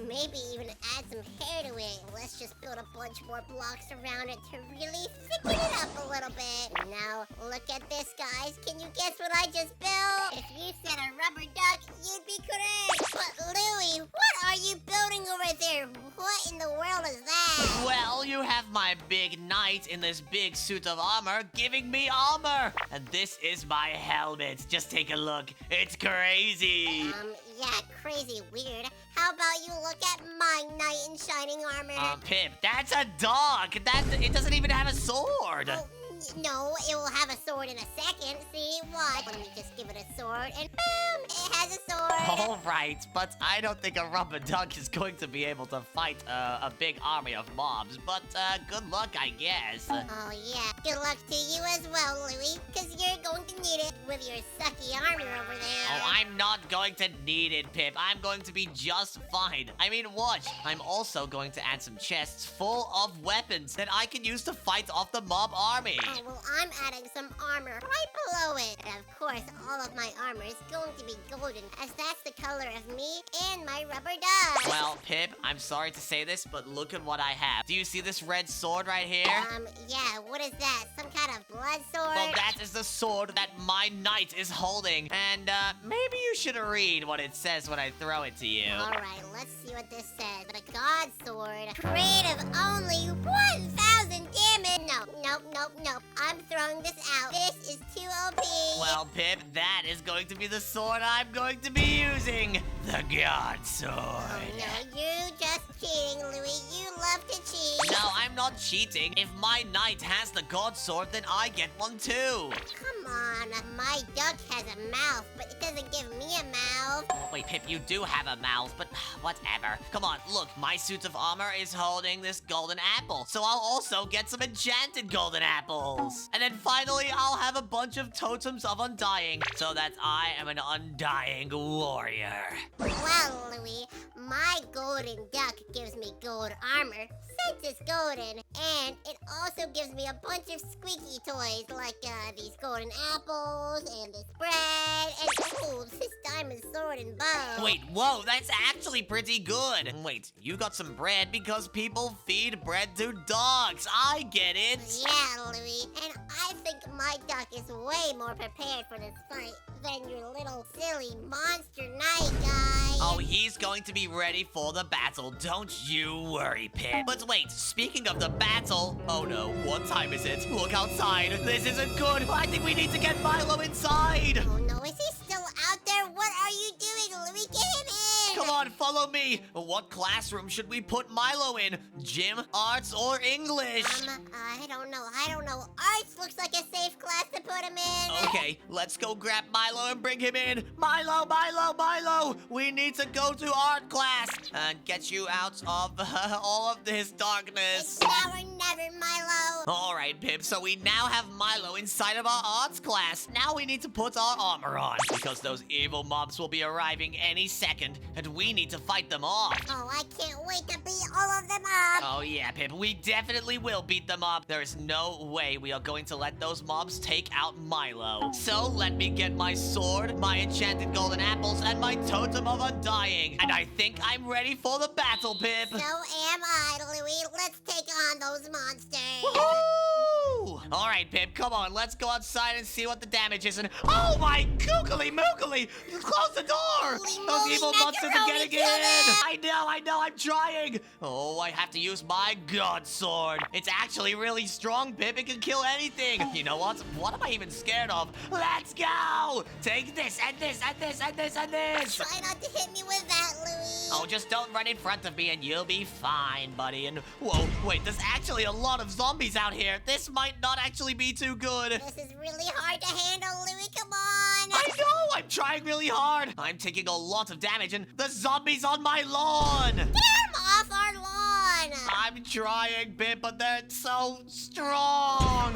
maybe even add some hair to it. Let's just build a bunch more blocks around it to really thicken it up a little bit. Now, look at this, guys. Can you guess what I just built? If you said a rubber duck, you'd be correct. But Louie, what are you building over there? What in the world is that? Well, you have my big knight in this big suit of armor giving me armor. And this is my helmet. Just take a look. It's crazy. Yeah, crazy weird. How about you look at my knight in shining armor? Pip, that's a dog. It doesn't even have a sword. Oh, no, it will have a sword in a second. See, watch. Let me just give it a sword, and boom, it has a sword. All right, but I don't think a rubber duck is going to be able to fight a big army of mobs. But good luck, I guess. Oh, yeah. Good luck to you as well, Louie, because you're going to need it with your sucky armor over there. Oh, I'm not going to need it, Pip. I'm going to be just fine. I mean, watch. I'm also going to add some chests full of weapons that I can use to fight off the mob army. Oh, well, I'm adding some armor right below it. And of course, all of my armor is going to be golden, as that's the color of me and my rubber duck. Well, Pip, I'm sorry to say this, but look at what I have. Do you see this red sword right here? Yeah, what is that? Some kind of blood sword? Well, that is the sword that my knight is holding. And, maybe you should read what it says when I throw it to you. Alright, let's see what this says. But a god sword. Creative only 1,000 damage. Nope. I'm throwing this out. This is too OP. Well, Pip, that is going to be the sword I'm going to be using. The god sword. Oh, no, you just cheating, Louie. You love to cheat. No, I'm not cheating. If my knight has the god sword, then I get one too. Come on, my duck has a mouth, but it doesn't give me a mouth. Wait, Pip, you do have a mouth, but whatever. Come on, look, my suit of armor is holding this golden apple, so I'll also get some enchanted golden apples. And then finally, I'll have a bunch of totems of undying, so that I am an undying warrior. Well, Louie, my golden duck gives me gold armor, since it's golden, and it also gives me a bunch of squeaky toys, like these golden apples, and this bread, and ooh, this diamond sword and bow. Wait, whoa, that's actually pretty good. Wait, you got some bread because people feed bread to dogs. I get it. Yeah, Louie, and I think my duck is way more prepared for this fight than your little silly monster knight guy. Oh, he's going to be ready for the battle. Don't you worry, Pip. But wait, speaking of the battle... Oh no, what time is it? Look outside. This isn't good. I think we need to get Milo inside. Oh no, is he still out there? What are you doing, Louie? Get him in! Come on, follow me. What classroom should we put Milo in? Gym, arts, or English? I don't know. Arts looks like a safe class to put him in. Okay, let's go grab Milo and bring him in. Milo! We need to go to art class and get you out of all of this darkness. It's now or never, Milo. All right, Pip, so we now have Milo inside of our arts class. Now we need to put our armor on because those evil mobs will be arriving any second and we need to fight them off. Oh, I can't wait to beat all of them up. Oh yeah, Pip, we definitely will beat them up. There is no way we are going to let those mobs take out Milo. So let me get my sword, my enchanted golden apples, and my totem of undying. And I think I'm ready for the battle, Pip. So am I, Louie. Let's take on those monsters. Woohoo! All right, Pip, come on. Let's go outside and see what the damage is. And oh my googly moogly! Close the door! Those evil monsters are getting in! I know, I'm trying! Oh, I have to use my god sword. It's actually really strong, Pip. It can kill anything. You know what? What am I even scared of? Let's go! Take this, and this, and this, and this, and this! Try not to hit me with that, Louie. Oh, just don't run in front of me and you'll be fine, buddy. And whoa, wait, there's actually a lot of zombies out here. This might not actually be too good. This is really hard to handle, Louie. Come on. I know, I'm trying really hard. I'm taking a lot of damage and the zombies on my lawn. Get them off our lawn. I'm trying, Pip, but they're so strong.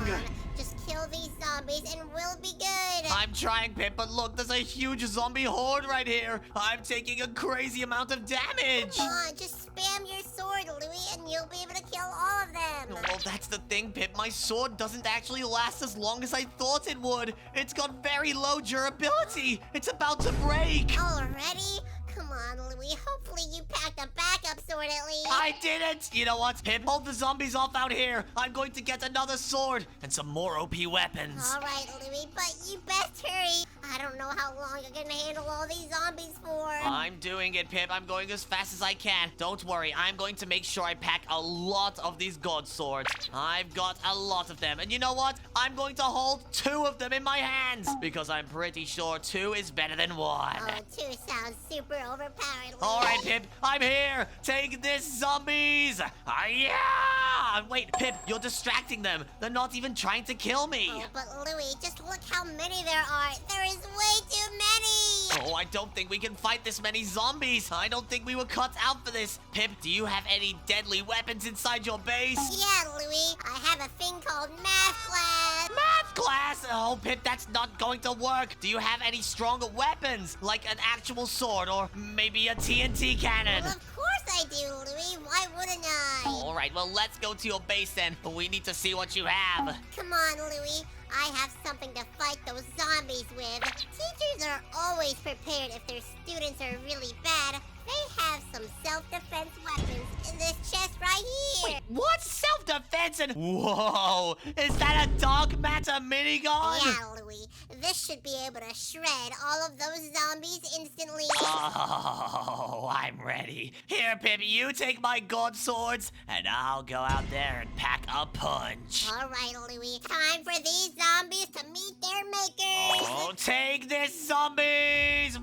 Just kill these zombies and we'll be good. I'm trying, Pip, but look, there's a huge zombie horde right here. I'm taking a crazy amount of damage. Come on, just spam your sword, Louie, and you'll be able to kill all of them. Well, that's the thing, Pip. My sword doesn't actually last as long as I thought it would. It's got very low durability. It's about to break. Already? Come on, Louie. Hopefully you packed a backup sword at least. I didn't! You know what? Pip, hold the zombies off out here. I'm going to get another sword and some more OP weapons. All right, Louie, but you best hurry. I don't know how long you're gonna handle all these zombies for. I'm doing it, Pip. I'm going as fast as I can. Don't worry. I'm going to make sure I pack a lot of these god swords. I've got a lot of them. And you know what? I'm going to hold 2 of them in my hands because I'm pretty sure 2 is better than 1. Oh, 2 sounds super overpowered, Louie. All right, Pip, I'm here. Take this, zombies. Yeah! Wait, Pip, you're distracting them. They're not even trying to kill me. Oh, but Louie, just look how many there are. There is way too many. Oh, I don't think we can fight this many zombies. I don't think we were cut out for this. Pip, do you have any deadly weapons inside your base? Yeah, Louie, I have a thing called math class. Math class? Oh, Pip, that's not going to work. Do you have any stronger weapons? Like an actual sword or maybe a TNT cannon? Well, of course I do, Louie. Why wouldn't I? All right, well, let's go to your base then. We need to see what you have. Come on, Louie. I have something to fight those zombies with. Teachers are always prepared if their students are really bad. They have some self-defense weapons in this chest right here. Wait, what? Self-defense and... Whoa! Is that a dark matter minigun? Yeah, Louie. This should be able to shred all of those zombies instantly. Oh, I'm ready. Here, Pip, you take my god swords, and I'll go out there and pack a punch. All right, Louie. Time for these zombies to meet their makers. Oh, take this, zombies!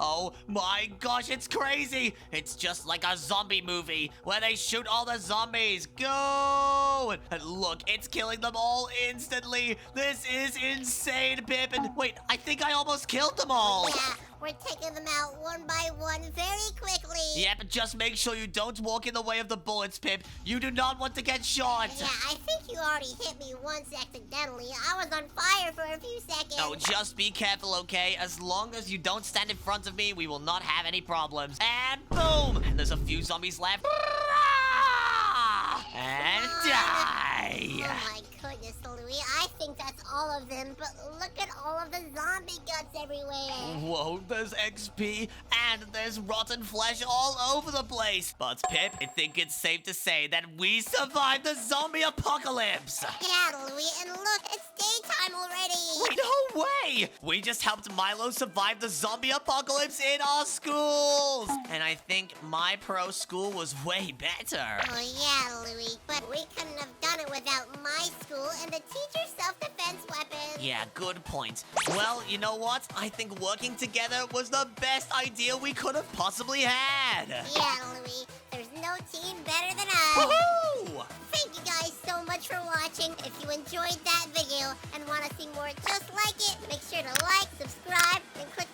Oh my gosh, it's crazy! It's just like a zombie movie where they shoot all the zombies. Go! And look, it's killing them all instantly. This is insane, Pip. And wait, I think I almost killed them all. Yeah, we're taking them out one by one very quickly. Yep, just make sure you don't walk in the way of the bullets, Pip. You do not want to get shot. Yeah, I think you already hit me once accidentally. I was on fire for a few seconds. Oh, just be careful, okay? As long as you don't stand in front of me, we will not have any problems. And boom! And there's a few zombies left. And die! Oh my goodness, Louie. I think that's all of them, but look at all of the zombie guts everywhere. Whoa, there's XP and there's rotten flesh all over the place. But Pip, I think it's safe to say that we survived the zombie apocalypse. Yeah, Louie, and look, it's daytime already. Wait, no way! We just helped Milo survive the zombie apocalypse in our schools. And I think my pro school was way better. Oh yeah, Louie, but we couldn't have done it without my school and the teacher's self-defense weapons. Yeah, good point. Well, you know what? I think working together was the best idea we could have possibly had. Yeah, Louie, there's no team better than us. Woohoo! Thank you guys so much for watching. If you enjoyed that video and want to see more just like it, make sure to like, subscribe, and click